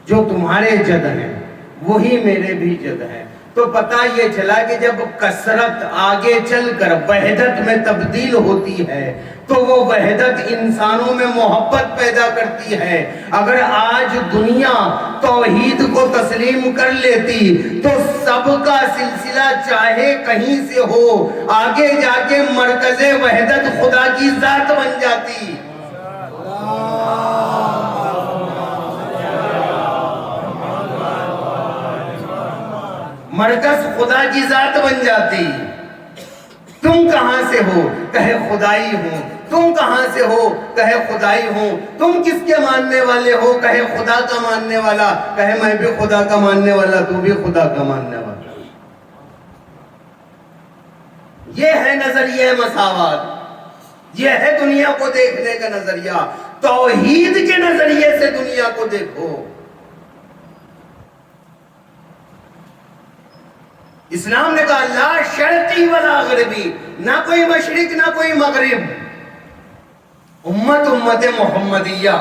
جو تمہارے جد ہیں وہی میرے بھی جد ہیں. تو پتہ یہ چلا کہ جب کثرت آگے چل کر وحدت میں تبدیل ہوتی ہے تو وہ وحدت انسانوں میں محبت پیدا کرتی ہے. اگر آج دنیا توحید کو تسلیم کر لیتی تو سب کا سلسلہ چاہے کہیں سے ہو آگے جا کے مرکز وحدت خدا کی ذات بن جاتی. مرکز خدا کی ذات بن جاتی. تم کہاں سے ہو؟ کہے خدائی ہوں. تم کہاں سے ہو؟ کہے خدائی ہوں. تم کس کے ماننے والے ہو؟ کہے خدا کا ماننے والا. کہے میں بھی خدا کا ماننے والا, تو بھی خدا کا ماننے والا. یہ ہے نظریہ مساوات, یہ ہے دنیا کو دیکھنے کا نظریہ. توحید کے نظریے سے دنیا کو دیکھو. اسلام نے کہا لا شرقی ولا غربی, نہ کوئی مشرق نہ کوئی مغرب, امت محمدیہ.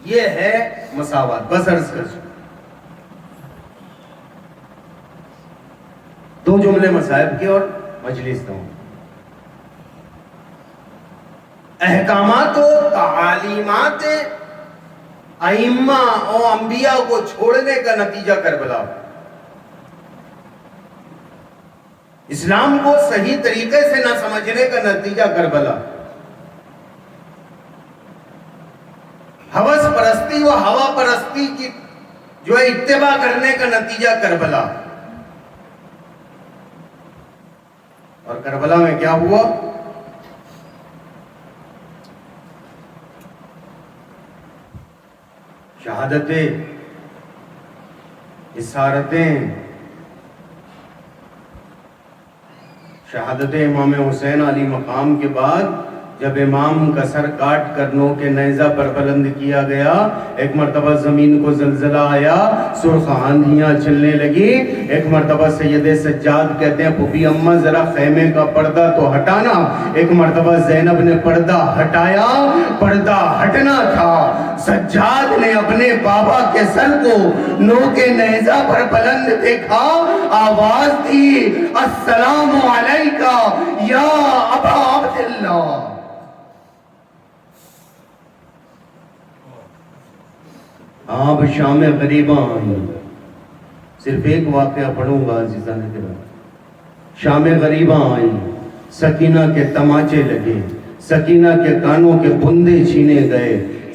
یہ ہے مساوات. بس عرض کر سکتے دو جملے مصائب کے اور مجلس دوں. احکامات و تعالیمات ائمہ اور انبیاء کو چھوڑنے کا نتیجہ کربلا. اسلام کو صحیح طریقے سے نہ سمجھنے کا نتیجہ کربلا. ہوس پرستی و ہوا پرستی کی جو ہے اتباع کرنے کا نتیجہ کربلا. اور کربلا میں کیا ہوا؟ شہادتیں, اسارتیں. شہادت امام حسین علی مقام کے بعد جب امام کا سر کاٹ کر نو کے نیزہ پر بلند کیا گیا, ایک مرتبہ زمین کو زلزلہ آیا, سرخ آندھیاں چلنے لگی. ایک مرتبہ سید سجاد کہتے ہیں پھوپھی اماں ذرا خیمے کا پردہ تو ہٹانا. ایک مرتبہ زینب نے پردہ ہٹایا, پردہ ہٹنا تھا. سجاد نے اپنے بابا کے سر کو نو کے نیزہ پر بلند دیکھا, آواز تھی السلام علیکہ یا ابا عبداللہ. آپ شام غریباں آئی. صرف ایک واقعہ پڑھوں گا عزیزان کرام. شام غریباں آئی, سکینہ کے تماچے لگے, سکینہ کے کانوں کے بندے چھینے گئے,